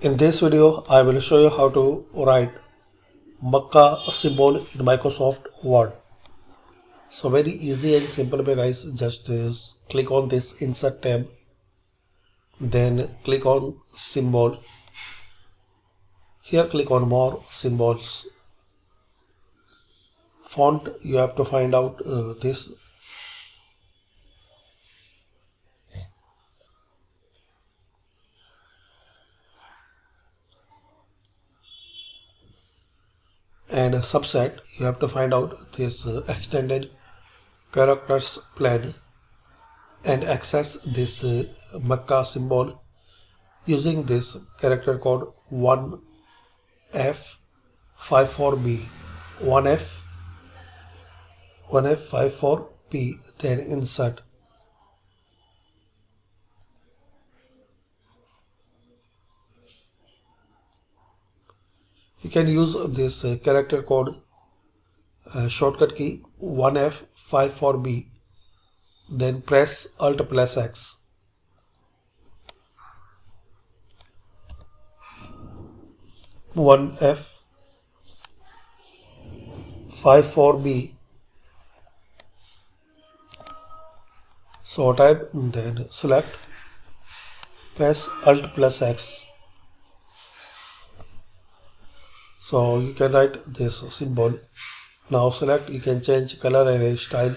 In this video, I will show you how to write makkah symbol in Microsoft Word. So very easy and simple way guys, just click on this insert tab, then click on symbol. Here click on more symbols. Font, you have to find out this. And subset, you have to find out this extended characters plan and access this makkah symbol using this character code 1F54B. 1F54B, then insert. You can use this character code shortcut key 1F54B, then press Alt plus X. One F54B. So type, then select, press Alt plus X. So you can write this symbol. Now select, you can change color and style.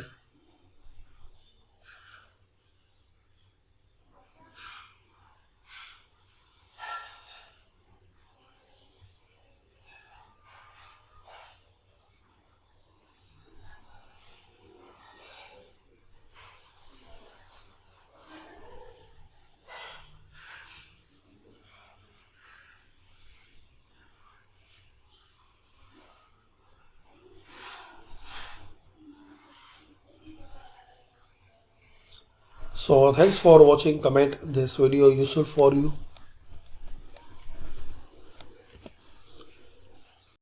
So thanks for watching. Comment this video useful for you.